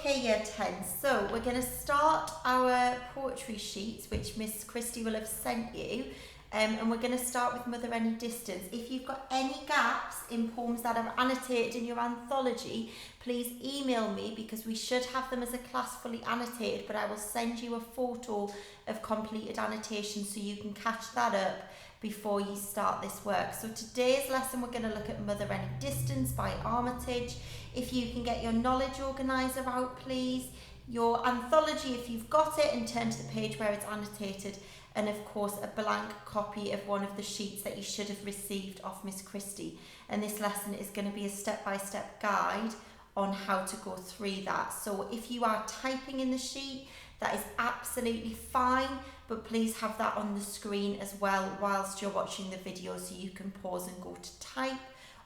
Okay, Year 10, so we're going to start our poetry sheets, which Miss Christie will have sent you, and we're going to start with Mother Any Distance. If you've got any gaps in poems that are annotated in your anthology, please email me, because we should have them as a class fully annotated, but I will send you a photo of completed annotations so you can catch that up before you start this work. So today's lesson, we're going to look at Mother Any Distance by Armitage. If you can get your knowledge organiser out, please, your anthology if you've got it, and turn to the page where it's annotated, and of course a blank copy of one of the sheets that you should have received off Miss Christie. And this lesson is going to be a step-by-step guide on how to go through that. So if you are typing in the sheet, that is absolutely fine, but please have that on the screen as well whilst you're watching the video, so you can pause and go to type,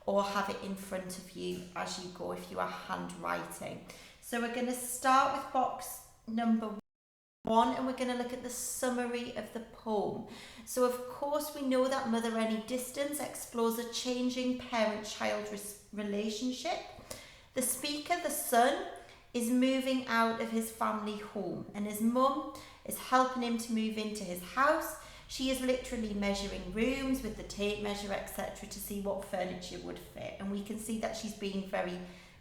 or have it in front of you as you go if you are handwriting. So we're going to start with box number 1, and we're going to look at the summary of the poem. So of course we know that Mother Any Distance explores a changing parent-child relationship. The speaker, the son, is moving out of his family home, and his mum is helping him to move into his house. She is literally measuring rooms with the tape measure, etc., to see what furniture would fit. And we can see that she's being very,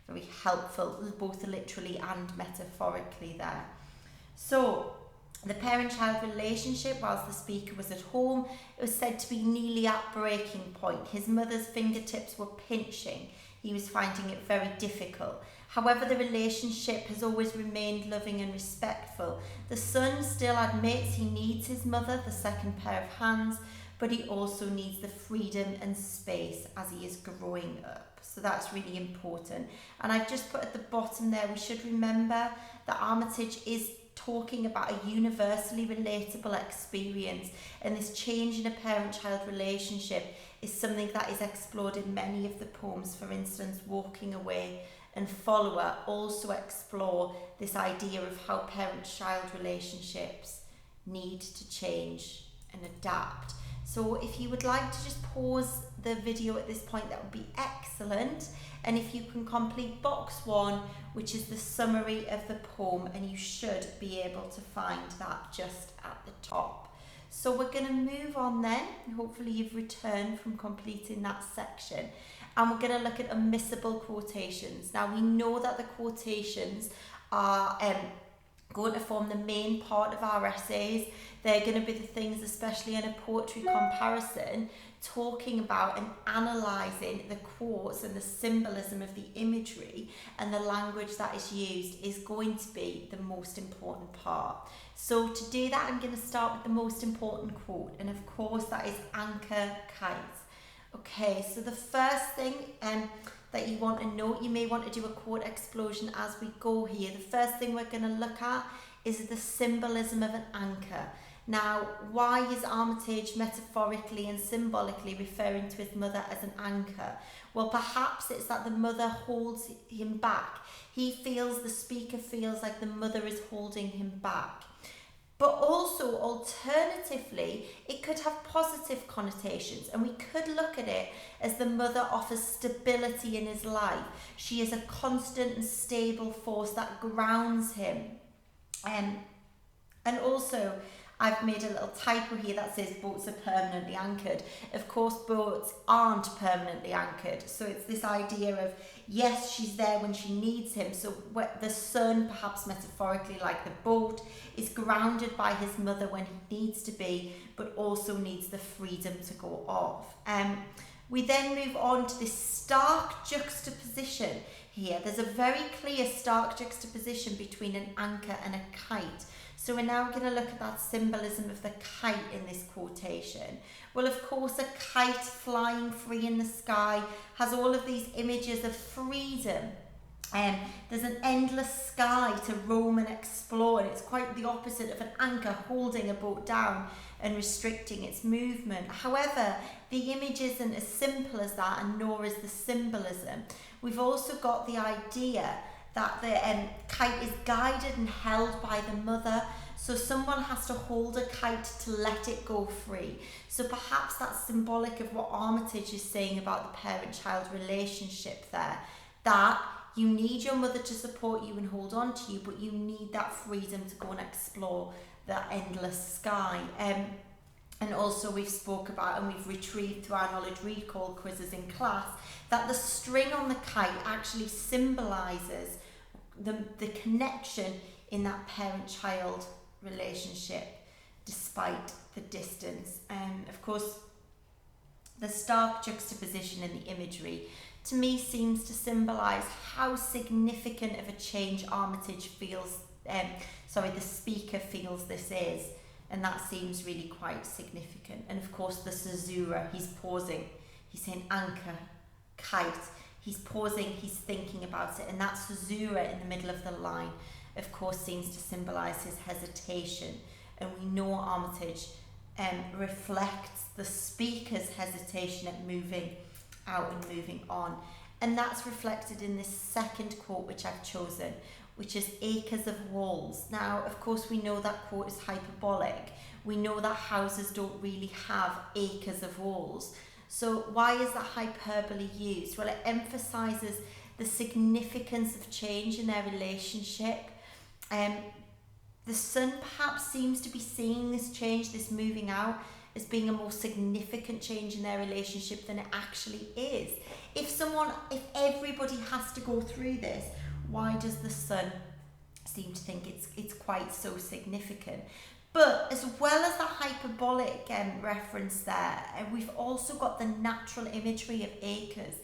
very helpful, both literally and metaphorically there. So the parent-child relationship, whilst the speaker was at home, it was said to be nearly at breaking point. His mother's fingertips were pinching. He was finding it very difficult. However, the relationship has always remained loving and respectful. The son still admits he needs his mother, the second pair of hands, but he also needs the freedom and space as he is growing up. So that's really important. And I've just put at the bottom there, we should remember that Armitage is talking about a universally relatable experience, and this change in a parent-child relationship is something that is explored in many of the poems. For instance, Walking Away and Follower also explore this idea of how parent-child relationships need to change and adapt. So if you would like to just pause the video at this point, that would be excellent. And if you can complete box 1, which is the summary of the poem, and you should be able to find that just at the top. So we're going to move on then. Hopefully you've returned from completing that section. And we're going to look at immiscible quotations. Now we know that the quotations are going to form the main part of our essays. They're going to be the things, especially in a poetry comparison, talking about and analysing the quotes and the symbolism of the imagery, and the language that is used is going to be the most important part. So to do that, I'm going to start with the most important quote, and of course that is Anchor Kite. Okay, so the first thing that you want to note, you may want to do a quote explosion as we go here. The first thing we're going to look at is the symbolism of an anchor. Now, why is Armitage metaphorically and symbolically referring to his mother as an anchor? Well, perhaps it's that the mother holds him back. He feels, the speaker feels like the mother is holding him back. But also, alternatively, it could have positive connotations, and we could look at it as the mother offers stability in his life. She is a constant and stable force that grounds him. And also, I've made a little typo here that says boats are permanently anchored. Of course, boats aren't permanently anchored. So it's this idea of, yes, she's there when she needs him. So the son, perhaps metaphorically like the boat, is grounded by his mother when he needs to be, but also needs the freedom to go off. We then move on to this stark juxtaposition here. There's a very clear stark juxtaposition between an anchor and a kite. So we're now going to look at that symbolism of the kite in this quotation. Well, of course, a kite flying free in the sky has all of these images of freedom. There's an endless sky to roam and explore, and it's quite the opposite of an anchor holding a boat down and restricting its movement. However, the image isn't as simple as that, and nor is the symbolism. We've also got the idea that the kite is guided and held by the mother, so someone has to hold a kite to let it go free. So perhaps that's symbolic of what Armitage is saying about the parent-child relationship there, that you need your mother to support you and hold on to you, but you need that freedom to go and explore that endless sky. And also we've spoke about, and we've retrieved through our knowledge recall quizzes in class, that the string on the kite actually symbolises the connection in that parent-child relationship despite the distance. Of course, the stark juxtaposition in the imagery to me seems to symbolise how significant of a change Armitage feels, the speaker feels this is, and that seems really quite significant. And of course the caesura, he's pausing, he's saying anchor, kite, he's pausing, he's thinking about it, and that caesura in the middle of the line of course seems to symbolise his hesitation, and we know Armitage reflects the speaker's hesitation at moving out and moving on, and that's reflected in this second quote which I've chosen, which is acres of walls. Now of course we know that quote is hyperbolic, we know that houses don't really have acres of walls, so why is that hyperbole used? Well, it emphasises the significance of change in their relationship. The son perhaps seems to be seeing this change, this moving out, as being a more significant change in their relationship than it actually is. If everybody has to go through this, why does the son seem to think it's quite so significant? But as well as the hyperbolic reference there, we've also got the natural imagery of acres,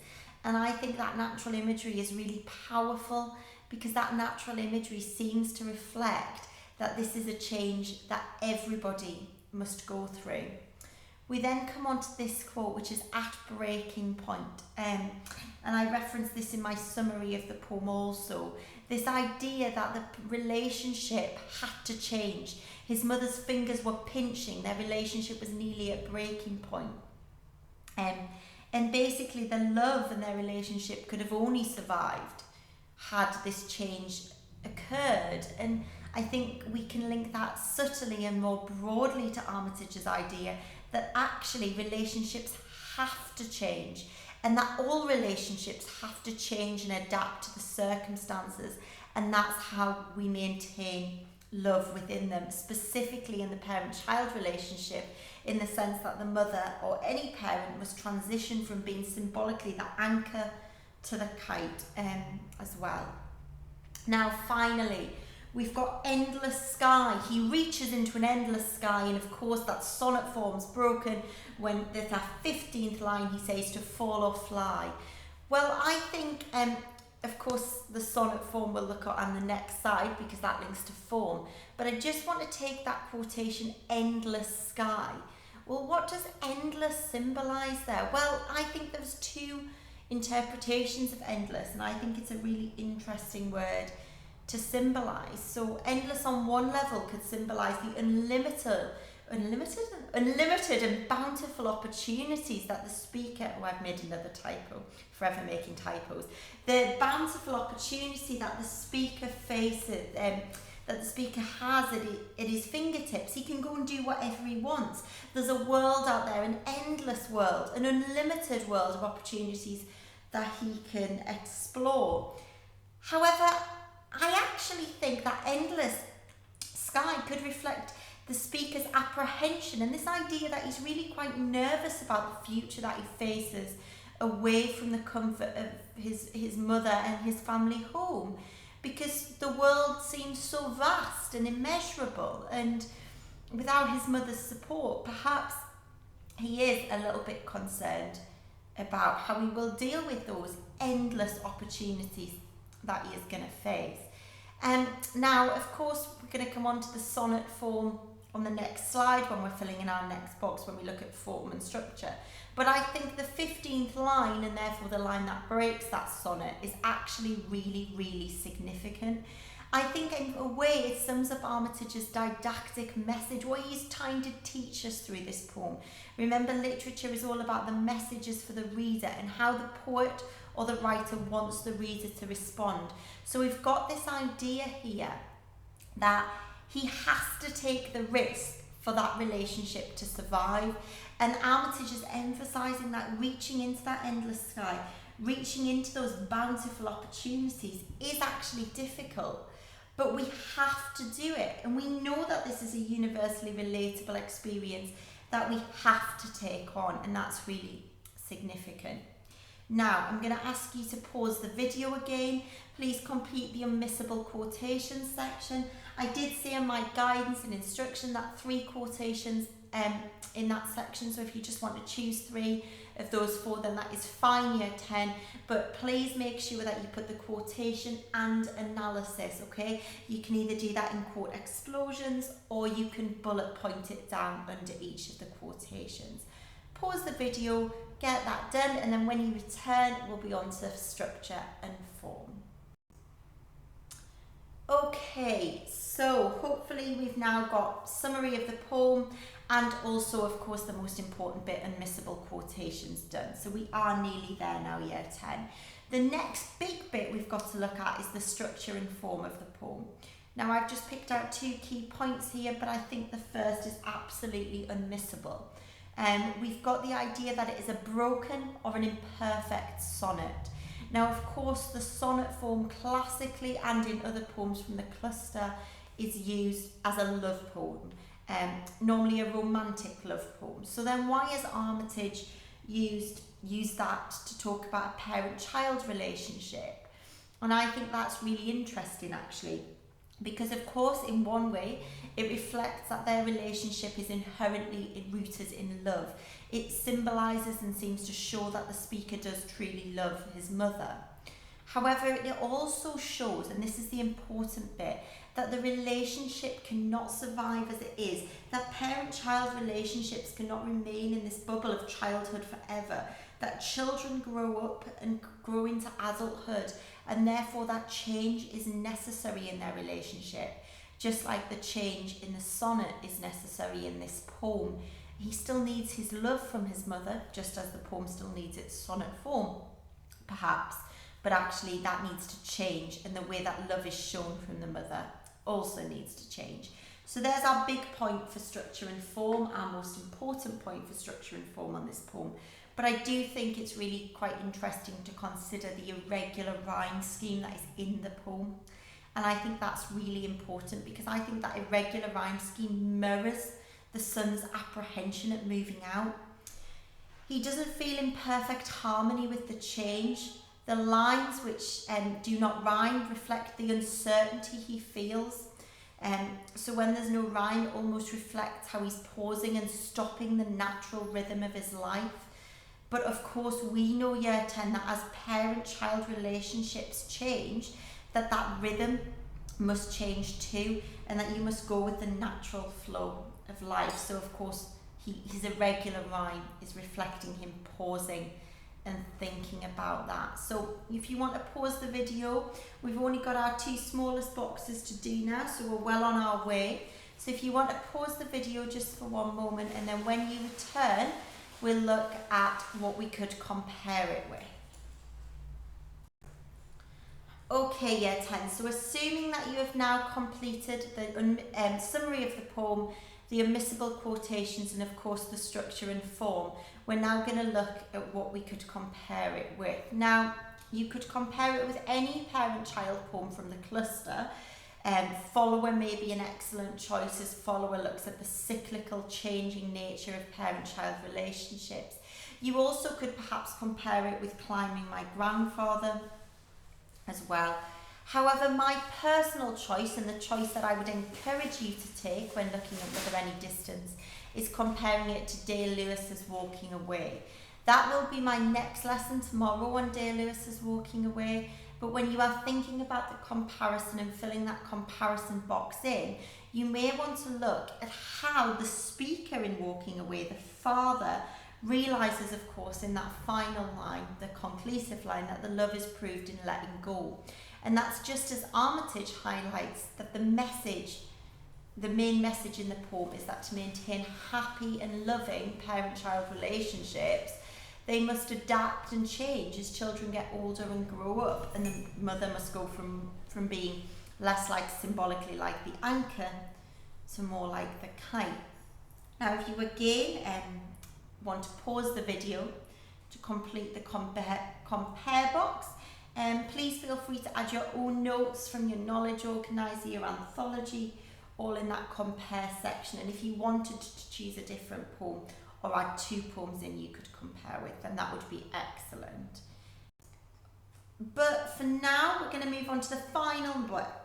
and I think that natural imagery is really powerful because that natural imagery seems to reflect that this is a change that everybody must go through. We then come on to this quote, which is at breaking point, and I reference this in my summary of the poem also, this idea that the relationship had to change. His mother's fingers were pinching, their relationship was nearly at breaking point. And basically the love in their relationship could have only survived had this change occurred. And I think we can link that subtly and more broadly to Armitage's idea that actually relationships have to change, and that all relationships have to change and adapt to the circumstances, and that's how we maintain love within them, specifically in the parent-child relationship, in the sense that the mother or any parent must transition from being symbolically the anchor to the kite as well. Now finally, we've got endless sky. He reaches into an endless sky, and of course that sonnet form's broken when there's that 15th line he says to fall or fly. Well, I think of course the sonnet form we'll look at on the next slide because that links to form, but I just want to take that quotation endless sky. Well, what does endless symbolise there? Well, I think there's two interpretations of endless, and I think it's a really interesting word to symbolise. So endless on one level could symbolise the unlimited and bountiful opportunities that the speaker, I've made another typo, forever making typos, the bountiful opportunity that the speaker faces, that the speaker has at his fingertips. He can go and do whatever he wants. There's a world out there, an endless world, an unlimited world of opportunities that he can explore. However, I actually think that endless sky could reflect the speaker's apprehension and this idea that he's really quite nervous about the future that he faces away from the comfort of his mother and his family home, because the world seems so vast and immeasurable, and without his mother's support, perhaps he is a little bit concerned about how he will deal with those endless opportunities that he is going to face. Now, of course, we're going to come on to the sonnet form on the next slide when we're filling in our next box when we look at form and structure. But I think the 15th line, and therefore the line that breaks that sonnet, is actually really, really significant. I think in a way it sums up Armitage's didactic message, what he's trying to teach us through this poem. Remember, literature is all about the messages for the reader and how the poet or the writer wants the reader to respond. So we've got this idea here that he has to take the risk for that relationship to survive, and Armitage is emphasising that reaching into that endless sky reaching into those bountiful opportunities is actually difficult, but we have to do it. And we know that this is a universally relatable experience that we have to take on, and that's really significant. Now, I'm going to ask you to pause the video again. Please complete the immiscible quotations section. I did say in my guidance and instruction that 3 quotations in that section, so if you just want to choose 3 of those 4, then that is fine, year 10, but please make sure that you put the quotation and analysis, okay? You can either do that in quote explosions, or you can bullet point it down under each of the quotations. Pause the video, get that done, and then when you return, we'll be on to structure and form. Okay, so hopefully we've now got summary of the poem and also, of course, the most important bit, immiscible quotations done. So we are nearly there now, year 10. The next big bit we've got to look at is the structure and form of the poem. Now, I've just picked out 2 key points here, but I think the first is absolutely unmissable. We've got the idea that it is a broken or an imperfect sonnet. Now, of course, the sonnet form classically and in other poems from the cluster is used as a love poem, normally a romantic love poem. So then why has Armitage used that to talk about a parent-child relationship? And I think that's really interesting, actually, because of course in one way it reflects that their relationship is inherently rooted in love. It symbolises and seems to show that the speaker does truly love his mother. However, it also shows, and this is the important bit, that the relationship cannot survive as it is, that parent-child relationships cannot remain in this bubble of childhood forever, that children grow up and grow into adulthood, and therefore that change is necessary in their relationship, just like the change in the sonnet is necessary in this poem. He still needs his love from his mother, just as the poem still needs its sonnet form, perhaps, but actually that needs to change, and the way that love is shown from the mother also needs to change. So there's our big point for structure and form, our most important point for structure and form on this poem. But I do think it's really quite interesting to consider the irregular rhyme scheme that is in the poem. And I think that's really important, because I think that irregular rhyme scheme mirrors the son's apprehension at moving out. He doesn't feel in perfect harmony with the change. The lines which do not rhyme reflect the uncertainty he feels. So when there's no rhyme, it almost reflects how he's pausing and stopping the natural rhythm of his life. But of course, we know, year 10, that as parent-child relationships change, that rhythm must change too, and that you must go with the natural flow of life. So of course, his irregular rhyme is reflecting him pausing and thinking about that. So if you want to pause the video, we've only got our 2 smallest boxes to do now, so we're well on our way. So if you want to pause the video just for 1 moment, and then when you return, we'll look at what we could compare it with. Okay, year 10, so assuming that you have now completed the summary of the poem, the immiscible quotations, and of course the structure and form, we're now going to look at what we could compare it with. Now, you could compare it with any parent-child poem from the cluster. Follower may be an excellent choice, as Follower looks at the cyclical, changing nature of parent-child relationships. You also could perhaps compare it with Climbing My Grandfather as well. However, my personal choice, and the choice that I would encourage you to take when looking at Mother Any Distance, is comparing it to Dale Lewis's Walking Away. That will be my next lesson tomorrow on Dale Lewis's Walking Away. But when you are thinking about the comparison and filling that comparison box in, you may want to look at how the speaker in Walking Away, the father, realises, of course, in that final line, the conclusive line, that the love is proved in letting go. And that's just as Armitage highlights that the main message in the poem is that to maintain happy and loving parent-child relationships, they must adapt and change as children get older and grow up, and the mother must go from being less like symbolically like the anchor to more like the kite. Now, if you again want to pause the video to complete the compare box. Please feel free to add your own notes from your knowledge organiser, your anthology, all in that compare section. And if you wanted to choose a different poem or add 2 poems in you could compare with, then that would be excellent. But for now, we're going to move on to the final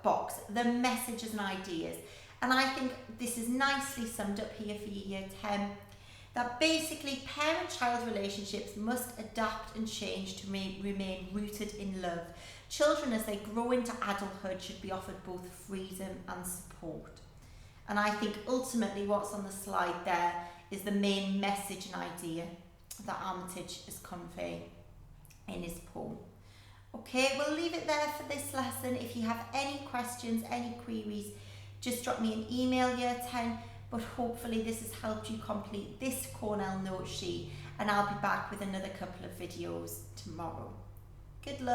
box, the messages and ideas. And I think this is nicely summed up here for Year 10, that basically parent-child relationships must adapt and change to remain rooted in love. Children, as they grow into adulthood, should be offered both freedom and support. And I think ultimately what's on the slide there is the main message and idea that Armitage is conveying in his poem. Okay, we'll leave it there for this lesson. If you have any questions, any queries, just drop me an email, Year 10. But hopefully this has helped you complete this Cornell note sheet, and I'll be back with another couple of videos tomorrow. Good luck.